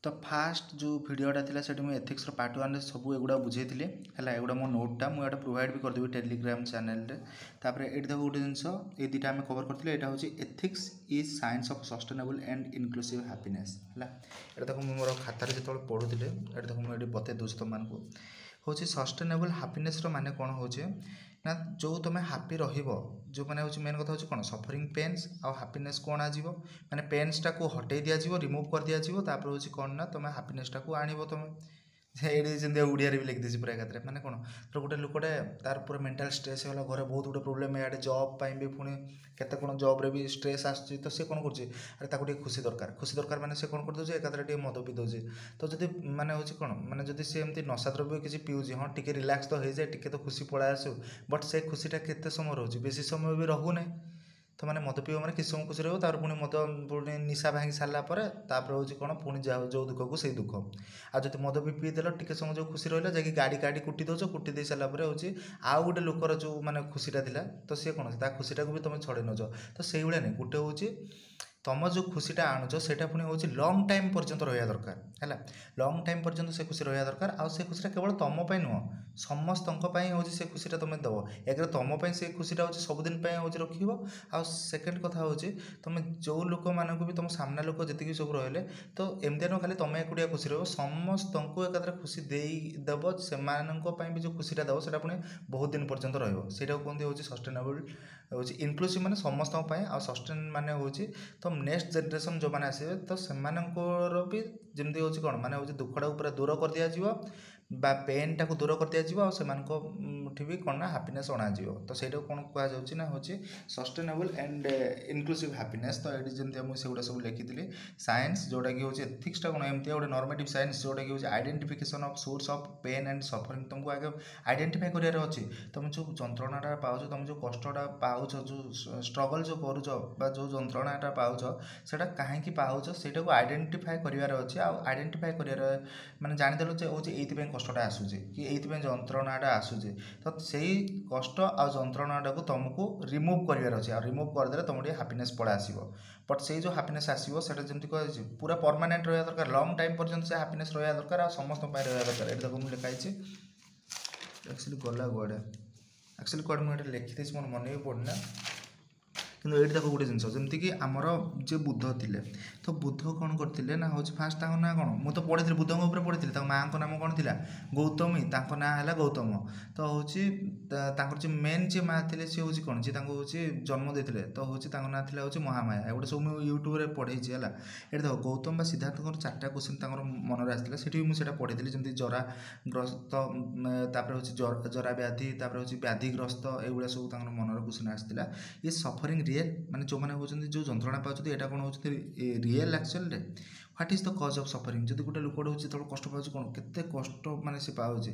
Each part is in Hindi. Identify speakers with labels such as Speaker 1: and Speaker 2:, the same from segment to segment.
Speaker 1: तो फास्ट जो भिडटा था से मुझे एथिक्स पार्ट 1 सब एगुड़ा बुझे है एगुड़ा मो नोटा मुझे प्रोवाइड भी करदेवी टेलीग्राम चैनल तापर ये देखो गोटे जिनस ये दुटा आम कवर करते यहाँ हूँ ethics is science of sustainable and inclusive happiness है ये देखो मोर खातार जो पढ़ुले ये देखो मुझे बतई दूसरी तुमको हूँ सस्टेनेबल हैप्पीनेस माने कौन हो ना जो तुम हापी जो मैंने हूँ मेन कथा हूँ कौन सफरिंग पेन्स आउ हैप्पीनेस कौन आजीव मैंने पेन्सटा को हटई दिज्व रिमूव कर दिज्व हूँ कौन ना तुम हैप्पीनेसटा को आनब तुम ये जमी ओडिया भी लिखिदी पूरा एकात्रे मैंने कौन तो गोटे लोकटे तार पूरा मेंटल स्ट्रेस है घरे बहुत गुटे प्रोब्लेम इे जॉब भी पुणी केते कौन जॉब रे भी स्ट्रेस आसुच्छी तो सी कौन कर खुशी दरकार मैंने से कौन कर एकात्रे मद पी दौचे तो जब मैंने हूँ कौन मैंने जब सी एमती नशा द्रव्य किसी पीऊँच हाँ टी रिलैक्स तो हो जाए टी तो खुशी पड़ा आसू बट से खुशीटा केते समय रोचे बेसी समय भी रहूना तो मैंने मद पीव मैंने किस समय खुशी रहा तार पुणी मद पुणी निशा भांगी सारापर हूँ कौन पुणी जाओ जो दुख को से दुख आज जो मद भी पीदेल टी समय जो खुशी रहा जा गाड़ी गाड़ी कुटी दौच कुटी दे सारापर हूँ आउ गोटे लोकर जो मैंने खुशीटा था तो सी कौन खुशीटा को भी तुम छड़े नौ तो से भाया नहीं गोटे हूँ तुम जो खुशीटा आणुच से पुणी हूँ लंग टाइम पर्यंत रहा दरकार है लंग टाइम पर्यंत से खुशी रहा दरकार आउ से खुशीटा केवल तुम नुह समस्त हूँ से खुशीटा तुम दब एक तुम से खुशीटा हूँ सबुदिन हूँ रख आ सेकेंड कथा हूँ तुम जो लोक मानक भी तुम सामना लोक जी सब रही तो एमती नुह खाली तुम एकुटिया खुशी रहो समस्त को एकाद्रे खुशी देव से भी जो खुशीटा दब से पुणी बहुत दिन पर्यंत रही कहते हूँ सस्टेनेबल हूँ इनक्लूसिव मैंने समस्त आ सस्टेन माने हूँ तो नेक्स्ट जेनरेशन जो मैंने आसवे तो से भी जमी हूँ कौन मैंने हूँ दुखटा पूरा दूर कर दिज्व बा पेन टाक दूर कर दिज्व से भी कौन ना हैप्पीनेस अणाजी तो सहीटा कौन कहुच्छी ना हूँ सस्टेनेबल एंड इनक्लूसिव हैप्पीनेस तो ये जमी मुझे सेगुड़ा सब लिखी साइंस जोटा कि हूँ एथिक्सटा कौन एमती गोटे नॉर्मेटिव साइंस जोटा कि हूँ identification of source of pain and suffering तुमको आगे आइडेंटिफाई करार अच्छी तुम जो जंत्रणाटा पाच तुम जो कष्टटा पाच जो स्ट्रगल जो करुच जो जंत्रणाटा पाच से कहीं पाच से आइडेंटिफाई करार अच्छे आइडेंटिफाई कर मैंने जानीदेल हूँ ये कष्टा आसूचे कि ये जंत्रणाटा आसूचे तो से कष्ट आ जंत्रणाटा को तुमको रिमूव करार अच्छे रिमूव करदे तुम हैप्पीनेस पड़ा आसो बट से जो हैप्पीनेस आसो से जमी कह पूरा परमानेंट रहा दरकार लंग टाइम पर्यंत से हैप्पीनेस रहा दरकार आ समस्त रहा दरकार ये देखो मुझे लिखाई एक्चुअली गला गुआड़े एक्चुअली कौन मुझे लिखी मोर मन भी पड़ना कि ये देखो गोटे जिन जमीक आमर जे बुद्ध थे तो बुद्ध कौन करते ना हूँ फास्ट ना कौन मुझे तो पढ़ी बुद्ध पढ़ी माँ नाम कौन थी गौतमी ना है गौतम तो हूँ जो मेन जी माँ थे सी हूँ कौन जी हूँ जन्म देते तो हूँ ना थी हूँ महामाया एगुटे सब मुझे यूट्यूब पढ़ी है ये देखो गौतम सिद्धार्थ 4टा क्वेश्चन मन में आसाला से मुझे पढ़ी जमी जराग्रस्त हूँ जरा व्याधि हूँ व्याधिग्रस्त एगुड़ा सब मनर क्वेश्चन आसाला ये सफरिंग रियल माने जो मैंने होती जो जंत्रणा पाँच यहाँ कौन हो real actual what is the कज ऑफ सफरिंग जब गोटे लोक हूँ जो कष्ट पाँच कौन केते कष्ट माने से पाँच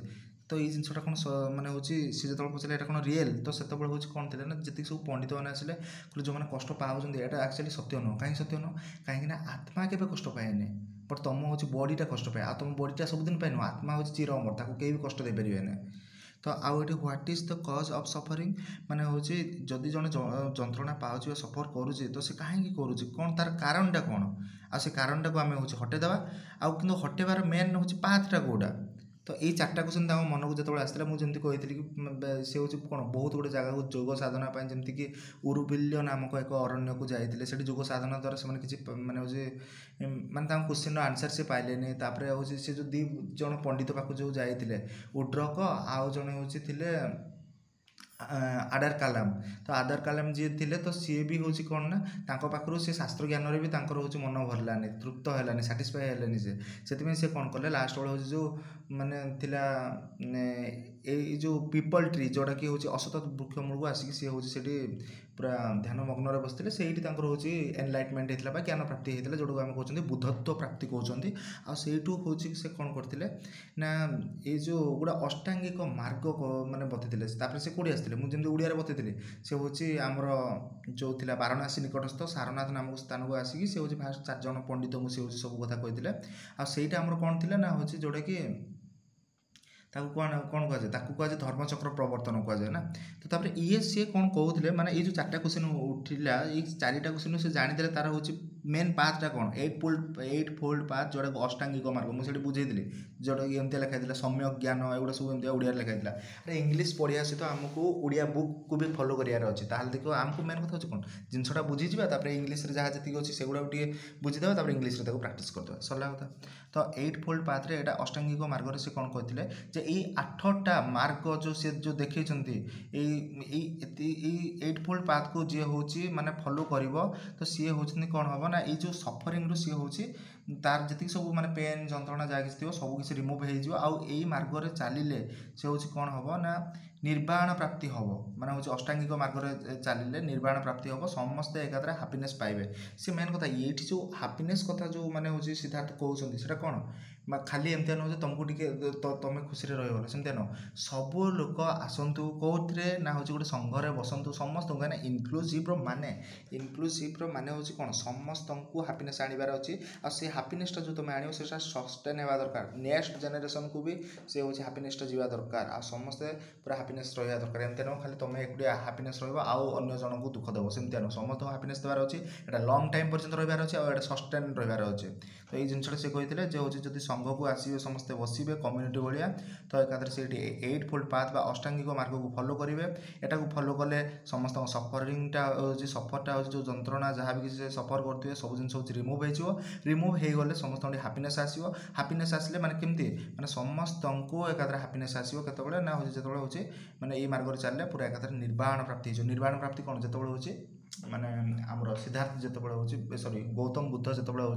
Speaker 1: तो ये जिनटा कौन माने हूँ सी जो पचारे यहाँ कौन रियल तो से हूँ कौन थे ना जी सब पंडित मैंने आसिले जो मैंने कष्ट पाँच यहाँ एक्चुअली सत्य नुह कहीं सत्य नुह कहीं आत्मा के कष्ट पाएनि बट तुम हूँ बॉडीटा कष्ट पाए आ तुम बॉडीटा सबुदिन नुह आत्मा हूँ चिर अमर ताको कहीं भी कष्ट दे पारे तो आउ ये ह्वाट इज द कज ऑफ सफरिंग माने हूँ जदि जड़े जंत्रणा पाँच सफर करुचे तो से कहीं करुचे कौन तार कारणटा कौन आ से कारणटा को आम हूँ हटेदेवा आउ कि हटेबार मेन हूँ पाथटा कौटा तो ये 4टा क्वेश्चन मन को जो आसाला मुझे जमी कही कि से हूँ कौन बहुत गुटे जगह जोग साधना जमीक उरुबिल्य नामक एक अरण्य को जाते से जोग साधना द्वारा से किसी मैंने हूँ मानते क्वेश्चन आंसर से पाइले हूँ से जो 2 जन पंडित पाक जो जाते उड्रक आउ जड़े हूँ आडार कालाम तो आडार कालाम जी थे तो सी भी हूँ कौन ना पाखु सी शास्त्र ज्ञान भी हूँ मन भरलानी तृप्त है साटिस्फाई है से कौन कले लास्ट बेल हूँ जो माने थिला ये जो पीपल ट्री जोटा कि हूँ असत वृक्ष मूल को आसिक सी हूँ से पूरा ध्यान मग्न बसते से हूँ एनलाइटमेंट होता ज्ञान प्राप्ति होता जोटा आम कहते बुद्धत्व प्राप्ति कहते आईठू हूँ से कौन करते ना ये जो गोटा अष्टांगिक मार्ग माने बतईले से कौटी आसते मुझे ओडिया बतईली से हूँ आमर जो थी वाराणसी निकटस्थ सारनाथ नामक स्थान को आसिक से हूँ फास्ट 4 जन पंडित को सी हूँ सब कथा कहते आईटा आमर कौन थी ना हूँ जोटा कि कौन कहुए धर्मचक्र प्रवर्तन कहुए ना तो ये सी कौन कहते माने ये जो 4टा क्वेश्चन उठिला ये 4टा क्वेश्चन से जानीदे तार हूँ मेन पाथटा कौन 8 फोल्ड पाथ जोटा अष्टांगिक मार्ग मुझे बुझेदी जोटा कि एमती लिखाई सम्यक ज्ञान एगुड़ा सब एमती ओडिया लिखाई अरे इंग्लीश पढ़िया सहित आमको ओडिया बुक को भी फॉलो करार अच्छे ताल देखो आमको मेन कथा कौन जिनसा बुझीजा तापर इंग्लीश जहाँ जी अच्छी सेगुड़ा टे बुझीदे तापर इंग्लीश प्राक्ट करदे सरला कथा तो 8 फोल्ड पाथरे यहाँ अष्टांगिक मार्ग से कौन कहते जे ये 8टा मार्ग जो सी जो देखी 8 फोल्ड पाथ को जी हूँ माने फॉलो कर तो सी हूँ कौन हम ना ये जो सफरिंग सी हूँ तार जी सब माने पेन जंत्रणा जहाँ किसी थी सब किसी रिमुव हो मार्ग में चलिए से हूँ कौन हम ना निर्वाण प्राप्ति हम माने हूँ अष्टांगिक मार्ग में चलिए निर्वाण प्राप्ति हम समस्ते एकाद्रा हापिनेस पाइबे सी मेन कथा ये जो हापिनेस कथा जो माने हूँ सिद्धार्थ कहते से कौन खाली एमती नुह तुमको टे तुम खुशी रही सेमती नुह सब लोक आसतु कौन ना हूँ गोटे संघरे बसतु समस्त कहीं इनक्लूसिव माने हूँ कौन समस्त को हापिनेस आनबार अच्छी आ से हापिनेसटा जो तुम आण से सस्टेन होगा दरकार नेक्स्ट जेनेरेशन को भी से हूँ हापिनेसटा जावा दरकार आ समस्ते पूरा हापिनेस रहा दरकार एमती नुह खाली तुम एक हापिनेस रन जन को दुख देव सेमती नुह समस्त हापिनेस देवार अच्छी यहाँ लंग टाइम पर्यटन रही अच्छे और सस्टेन रही अच्छे तो ये जिनसा से कहते जो हूँ जब संघ को आसवे समस्ते बसवे कम्युनिटी भाया तो एकाद्रे से 8 फोल्ड पाथ बा अष्टांगिक मार्ग को फॉलो करेंगे यहाँ को फॉलो कले समस्त सफरिंगटा हूँ सफरटा हूँ जो जंत्रणा जहाँ भी किसी सफर करते सब जिन रिमुव हो गले समस्त हापिनेस आसो हापिनेस आसले माने केमती माने समस्त को एकाद्रे हापिनेस आसो केतबेले ना हूँ जो हूँ माने ये मार्ग चलिए पूरा एकाद्रे निर्वाण प्राप्ति हो निर्वाण प्राप्ति कौन जो हूँ माने आमर सिद्धार्थ जो हूँ सॉरी गौतम बुद्ध जो हूँ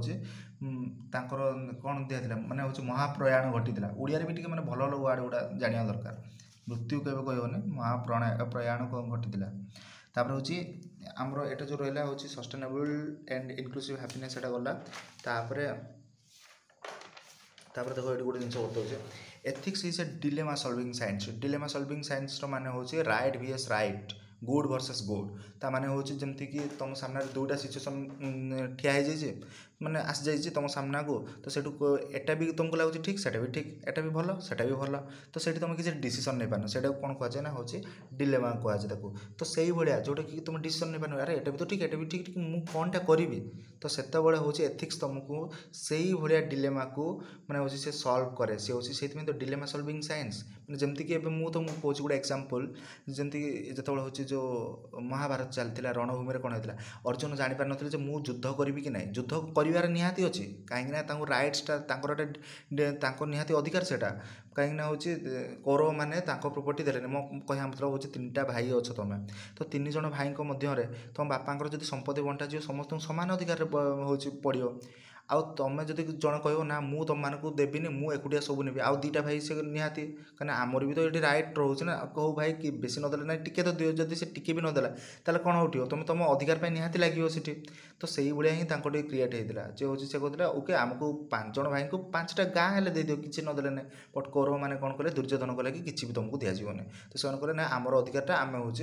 Speaker 1: कौन दिया माने हूँ महाप्रयाण घटी ओडिया भी टे मैंने भल भल वार्ड गुड़ा जाना दरकार मृत्यु केवे कहबनी महाप्रयाण घटी तापर हूँ आमर एटा जो रहा हूँ सस्टेनेबल एंड इनक्लूसिव हैप्पीनेस एटा गला तापर देखो ये गोटे जिन बताऊे ethics is a dilemma solving science माने हूँ right vs right good versus good ता माने हूँ जमती कि तुम सामने दुईटा सिचुएसन ठिया जाइए माने आसी जाइए तुम सामना को तो सेठू एटा भी तुमको लगुच ठीक सेटा भी ठीक एटा भी भल सेटा भी भल तो सेठी तुम किसी डिसीजन नहीं पार सेटा कौन कहुए ना हूँ डिलेमा कहुए तो से भाया जोटा कि तुम डिसीजन नहीं पार अरे एटा भी तो ठीक एटा भी ठीक ठीक मुझे कौनटा करी तो सेत हूँ एथिक्स तुमको से ही भाया डिलेमा को मैंने हूँ से सल्व करे सी हूँ से तो डिलेमा सल्विंग साइंस मैंने जमती कि मुझे तुमको कौच गोटे एक्जामपल जमती जो हूँ जो महाभारत चलता रणभूमि कौन होता अर्जुन जापार नी मुझे युद्ध करी कि ना युद्ध कर निहाती अच्छी कहीं राइट्सटा निहाती अधिकार सेटा कहीं हूँ कौरव मैंने प्रॉपर्टी देने मो कह मतलब हूँ 3टा भाई अच्छे तुम तो 3 जन भाई मध्य तुम बापा जो संपत्ति बंटा जी समस्त सामान अधिकार हूँ पड़ो आउ तुम जब जन कह ना मुझे तुम मानक देविनि मुझे एकुटिया सब नेबी आउ 2टा भाई से निहाती कहीं आमर भी तो ये राइट रोचे ना कहू भाई कि बेसी नदेले ना टिके तो दियो जदि से टिके भी नदेला ताले कौन उठो तुम तुम अधिकार पे निहाती लगे सीठी तो से भाया ही क्रिएट होता जे हूँ से कहते ओके आमको 5 जन भाई को 5टा गाँ हेल्ले दे दियो किसी नदेले ना बट कौरव मैंने कौन कले दुर्योधन कले कि किसी भी तुमको दिजावन तो से कहे ना आमर अधिकारटा आम हूँ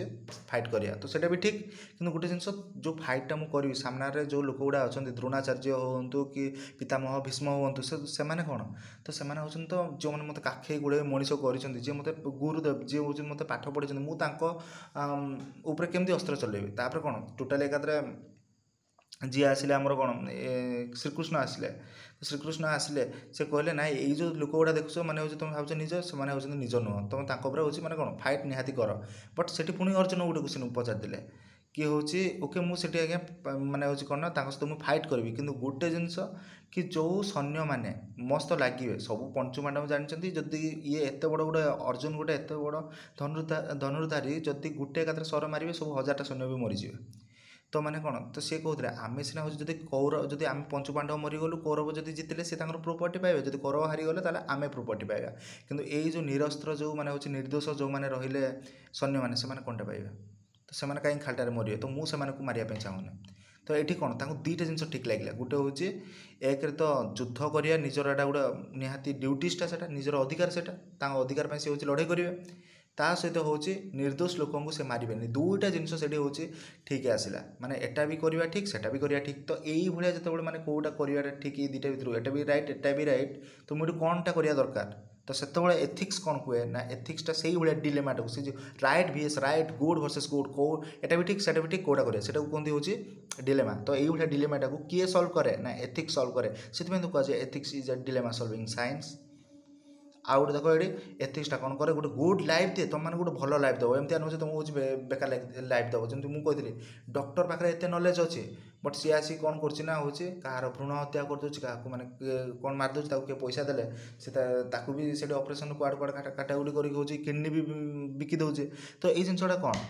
Speaker 1: फाइट करिया तो सेटा भी ठीक कि गोटे जिन जो फाइटा मुझे करी सामने जो लोक गुड़ा अच्छा द्रोणाचार्य हूँ कि पितामह भीष्म हूँ से कौन तो से हूँ तो जो मैंने मत काखे गुड़े मनीष कर मत गुरुदेव जी हूँ मत पाठ पढ़ी मुझे केमती अस्त्र चलेबी तापर कौन टोटाल एकाद्रे जी आसिले आमर कौन श्रीकृष्ण आसिले श्रीकृष्ण आसिले से कहले ना ये जो लोक गुड़ा देखुच मैंने हूँ तुम भाव निज से हूँ निज नुह तुम हूँ मैंने कौन फाइट निहाती कर बट से पुणी अर्जुन गोटे क्वेश्चन पचारिदे कि हूँ ओके मुझे आज्ञा मैंने हूँ कौन ना सहित मुझे फाइट करी कि गोटे जिनस कि जो सैन्य मैंने मस्त लगे सब पंचु मैडम जानते जदि ये एत बड़ गोटे अर्जुन गोटे एत बड़ धनुर्धारी जदि गोटे एकात्र सर मारे सब 1000टा सैन्य भी मरीजे तो मैंने कौन तो सी कहते आम सीना हूँ जब कौरव जब आम पंचु पांडव मरीगलु कौरव जब जितले सी प्रॉपर्टी पाइबे जब कौरव हारीगले ताले आम प्रॉपर्टी पाइबा किंतु यही जो निरस्त्र जो मैंने हूँ निर्दोष जो मैंने रहिले सैन्य मैंने से कौनटा पाइबे तो से कहीं खालटार मरे तो मुझे मारे चाहूनी तो ये कौन 2टा जिन ठीक लगे गोटे हूँ एक तो युद्ध करिया निजर एटा गोटे निहाती ड्यूटीसटा से निजर अधिकार से अधिकार से हूँ लड़ाई करेंगे ता सहित हूँ निर्दोष लोक से मारे 2टा जिन से हूँ ठीक आसला माने एटा भी करवा ठीक सेटा भी करवा ठीक तो यही भाया जो मैंने कौटा करवा ठीक 2टा भर एटा भी राइट एटा भी राइट तो मुझे कौनटा करवा दरकार तो सेतबेले एथिक्स कौन कहे ना एथिक्सटा से भाया डिलेमाटा से जो right vs right good versus good को एटा भी ठीक सेटा भी ठीक कोटा करे सेटा कहते हूँ डिलेमा तो यही भाया डिलेमाटा को किए सल्व करे ना एथिक्स सल्व करे से तो कहुए ethics is a dilemma solving science आउ गोटे देख ये एथिक्सटा कौन करे गोटे गुड लाइफ दिए तुम मैंने गोटे भल लाइफ देव एमती नुहे तुमको हूँ बेकार लाइफ देव जमी मुझे कही डॉक्टर पाखे एत नॉलेज अच्छे बट सी आसी कौन कर हूँ कहार भ्रूण हत्या करदे क्या मैंने कौन मारिदे किए पैसा देले से भी से ऑपरेशन कुआड़ कुआड़ काटाकुटी कर किडनी भी बिकी दौचे तो ये जिनसा कौन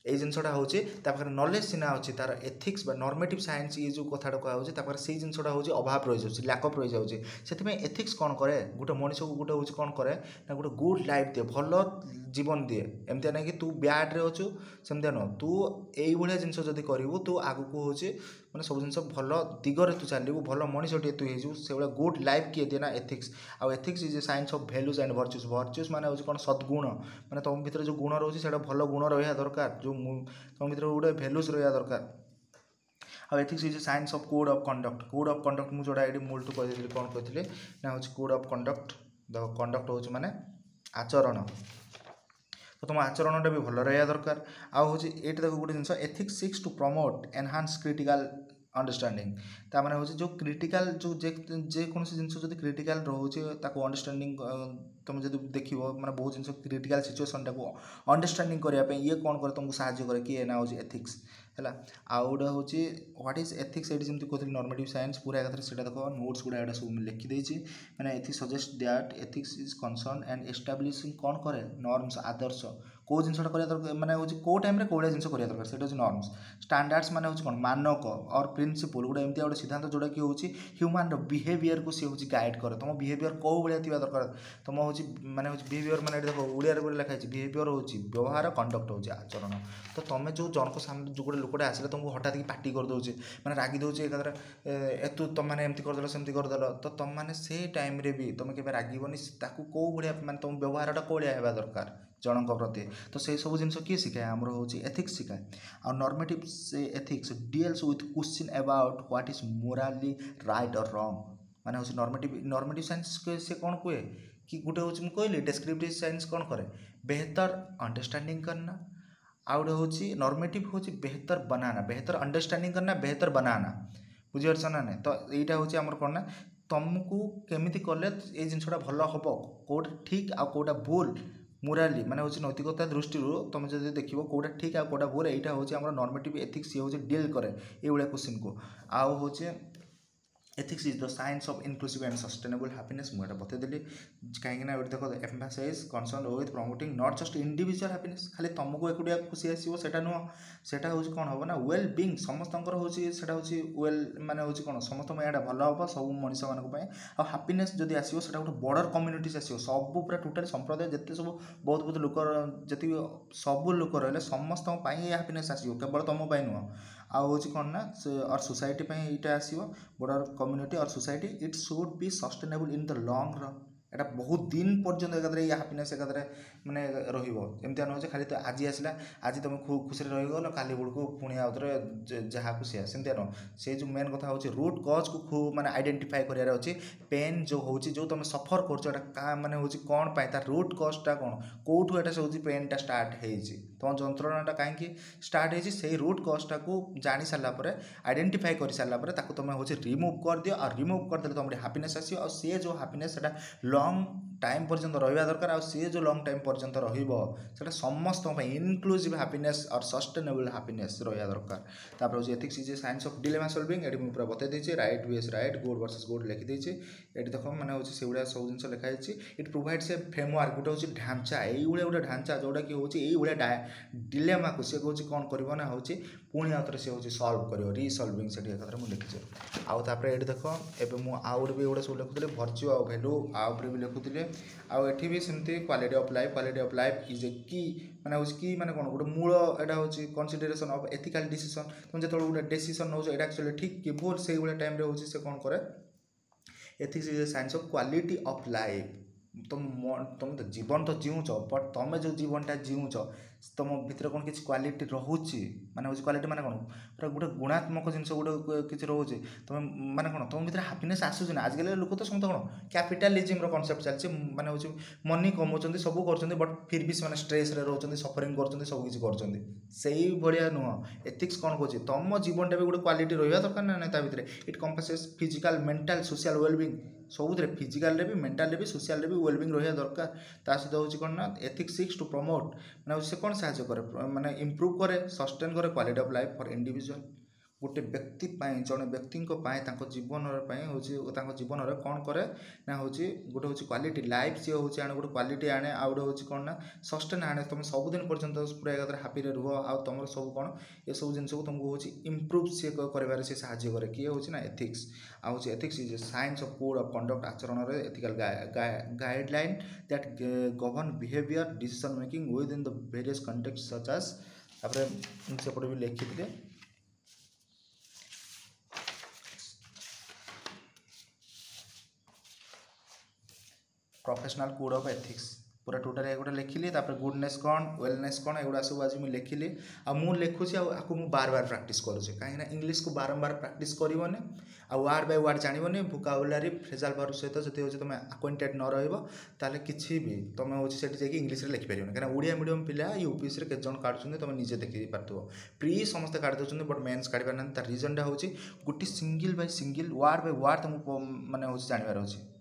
Speaker 1: এই জিনিসটা হচ্ছে তা পাখে নলেজ সিনা আছে তার এথিক্স বা নর্মেটিভ সাইন্স এই যে কথাটা কুয়া হচ্ছে তা পাখে সেই জিনিসটা হচ্ছে অভাব রয়ে যাচ্ছে ল্যাক অফ রয়ে যাচ্ছে সেপাই এথিক্স কোণ করে গোটে মনিষকে গোটে হচ্ছে কোণ করে না গোটে গুড লাইফ দিয়ে ভাল জীবন দিয়ে এমতি না কি তু ব্যাড্রে অছু সেমতি নুহ তু এইভাবে জিনিস যদি করবু তু আগুক হচ্ছে মানে সব জিনিস ভাল দিগরে তু চালু ভাল মনিষটিয়ে তু হয়েযু সেভাবে গুড লাইফ কিଏ দিয়ে না এথিক্স আউ ethics is a science of values and virtues virtues মানে হচ্ছে কোণ সদ্গুণ মানে তোম ভিতরে যে গুণ রয়েছে সেটা ভাল গুণ রহা দরকার যে तुम भर गोटे भैल्यूज रहा दरकार आ ethics is a science of code of conduct मुझे जोड़ा ये मूल कही कौन कही ना हूँ code of conduct the conduct हूँ माने आचरण तो तुम आचरणटा भी भल रहा दरकार आ हूँ ये देख गोटे जिन ethics seeks to promote enhance critical understanding तार हूँ जो क्रिटिकल जो जेकोसी जिन क्रिटिकल रोचे अंडरस्टैंडिंग तुम जो देख मैंने बहुत जिन क्रिटिकल सिचुएसन टाक अंडरस्टैंडिंग करने ये कौन करे तुमको साहाଯ୍य करे किए ना हूँ एथिक्स है आउ गोटे हूँ व्हाट इज एथिक्स ये जमी कहते नॉर्मेटिव साइंस पूरा एकाथरे से देख नोट्स गुड़ा यहाँ सब लिखिदेची मैंने ethics suggest that ethics is concern and establishing कौन करे नॉर्म्स आदर्श कौ जिनसा कर मैंने हूँ कौ टाइम कौड़ा जिन कर दरकार से हूँ नॉर्म्स स्टैंडर्ड्स मैंने हूँ कौन मानक और प्रिंसिपल गोटे एमती गोटे सिद्धांत जोटा कि हूँ ह्यूमान बिहेवियर को सी हूँ गाइड करे तुम बिहेवियर कौ भाया थी दरकार तुम हूँ मैंने हूँ बिहेवियर मैंने देख ओडिया गोटे लिखाई बिहेवियर हूँ व्यवहार कंडक्ट हूँ आचरण तो तुम जो जनक सामने जो गोटे लोकटे आसले तुमको हठात कि पार्टी कर दौचे मैंने रागी दौचे एकाधर तू तुम मैंने एमती करदेल सेमती करदेल तो तुम मैंने से टाइम रे भी तुम के रागबनी कौ भाया मैंने तुम व्यवहारटा कौड़िया होगा दरकार जनक प्रति तो से सब जिन किए शिखाए आमर हूँ एथिक्स शिखाए आ नॉर्मेटिव से ethics deals with question about what is morally right और रॉन्ग माने हूँ नॉर्मेटिव साइंस से कौन कहे कि गोटे हूँ मुझे कहली डेस्क्रिप्टिव साइंस कौन करे बेहतर अंडरस्टैंडिंग करना आ गए हूँ नॉर्मेटिव हूँ बेहतर बनाना बेहतर अंडरस्टैंडिंग करना बेहतर बनाना बुझीपार ना नहीं तो यहाँ हूँ आमर कौन ना तुमको केमी कले ये जिनसा भल हम कौटा ठीक आ कौटा भूल मोराली माने हूँ नैतिकता दृष्टि तुम जो देख कौटा ठीक आ कौटा भूल यहाँ हूँ नॉर्मेटिव एथिक्स ये हूँ डील करे ये भाया क्वेश्चन को आउ हूँ ethics is the science of inclusive and sustainable happiness मुझे बतईदेली कहीं देख emphasise concern with promoting not just individual happiness खाली तुमको एकुटिया खुशी आसो सेटा नुह सेटा हूँ कौन हम ना वेल बीइंग समस्त हूँ वेल माने हूँ कौन समस्त यहाँ भल हम सब मनीष मानी आ हैप्पीनेस जब आसो से गोटे बॉर्डर कम्युनिटीज आसो सब पूरा टोटाल संप्रदाय जिते सब बहुत बहुत लोक जी सब लोक रही समस्त हैप्पीनेस आसो केवल तुम नुह आ हूँ कौन ना और सोसाइटी यहाँ आसो बॉर्डर कम्युनिटी और society it should be sustainable in the lung run एटा बहुत दिन पर्यंत एकाधरे ये हैप्पीनेस एकाधरे माने रमती नुहे खाली तो आज आसला आज तुम खुशी रहीगल काली बेलू पुणी आउ थे जहाँ खुशी सेमती नुह से जो मेन कथा हूँ रूट कज को खूब माने आइडेंटिफाई करार अच्छी पेन जो हूँ जो तुम सफर कर माने हूँ कौन पाई तार रूट कजटा कौन कौटू एटा से पेनटा स्टार्ट होती तुम जंत्रणाटा कहीं स्टार्ट होती से रूट कजटा को जानी सारापर आइडेंटिफाई कर सारापर तुम हूँ रिमुव कर दियो और रिमुव करदे तुम हैप्पीनेस आसो और सी जो हैप्पीनेस लंग टाइम पर्यंत रहा दरकार आ सी जो लंग टाइम पर्यंत रहा समस्त इनक्लूसिव हैप्पीनेस और सस्टेनेबल हैप्पीनेस रहा दरकार तापर हूँ ethics is a science of dilemma solving ये मुझे पूरा बतई देती right vs right good versus good लिखिदे ये देख मैंने हूँ से गुड़ा सब जिन लिखाई इट प्रोवाइड्स ए फ्रेमवर्क गोटे हूँ ढांचा ये गोटे ढांचा जोटा कि हूँ ये डिलेमा को सी कौन कौन कर ना हूँ पुणी आउ थे सी हूँ सल्व कर रिसल्विंग से मुझे लिखी आउे ये देख एवं मुझे भी एगुड़ा सब लिखुली भर्च्यू आ भैल्यू आउे भी लिखुली आठी भी सेमती quality of life is a की माने हूँ की माने कौन गोटे मूल यहाँ हूँ कनसिडरेशन ऑफ एथिकल डिसीजन तुम जो गोटे डिसीजन नौ ये एक्चुअली ठीक कि भूल से भाया टाइम हूँ से कौन करे ethics is a science of quality of life तुम तो जीवन तो जीऊच बट तुम जो जीवनटा जीऊच तुम भितर कौन किसी क्वालिटी रोचे माने हूँ क्वालिटी माने कौन पूरा गोटे गुणात्मक जिन गोटे किसी रोचे तुम माने कौन तुम भितर हापिनेस आसूना आजिकल लोक तो समझते कौन कैपिटालिज्म कनसेप्ट चलती माने हूँ मनी कमाउं सब कर बट फिर भी से स्ट्रेस रोच सफरिंग कर सब किसी कर भाया नुह एथिक्स कौन कहे तुम जीवनटा भी गोटे क्वालिटी रहा दरकार ना ना भितर it encompasses physical mental social wellbeing सबुत फिजिकाल भी मेंटाल भी सोशल भी वेलबिंग रहा दरकार ता सहित हूँ कौन ना एथिक्स सिक्स टू प्रमोट मैंने से कौन साहय करे मैंने इम्प्रूव करे सस्टेन करे quality of life for individual गोटे व्यक्ति जड़े व्यक्ति जीवन हूँ जीवन में कौन करे ना हूँ गोटे हूँ क्वालिटी लाइफ सी हूँ आने गोटे क्वालिटी आने आ गए हूँ कौन ना सस्टेन आने तुम सबुदिन पर्यटन पूरा एक हापी रुह आ तुम सब कौन ये सब जिन तुमको हूँ इम्प्रूव सी कर साहय करे किए हूँ ना एथिक्स आ हूँ ethics is science of code of conduct आचरण ethical guideline that govern behaviour decision making within the various context such as सेपटे भी लिखी प्रोफेशनल कोड ऑफ एथिक्स पूरा टोटाल एगुड़ा लिखिली गुडनेस कौन वेलनेस कौन एगुड़ा सब आज मुझे लिखिली मुझे लिखुची आपको बार बार प्रैक्टिस करुचे कहीं इंग्लिश को बारंबार प्रैक्टिस करने वार्ड बाय वार्ड जानवनी भोकाबुलारी फ्रेजाल वर्ब सहित जो हूँ तुम आक्वेंटेड न रहा किसी भी तुम हूँ से इंग्लिश में लिखिपर कहीं ओडिया मीडियम पिला यूपीएससी के जन काटुच्च तुम निजे देखी पार्थ प्री समस्त काढ़ी दौरान बट मेन्स काढ़ी पार ना रिजनटा हूँ गोटे single by single word by word तुमको माने हूँ जानवर अच्छे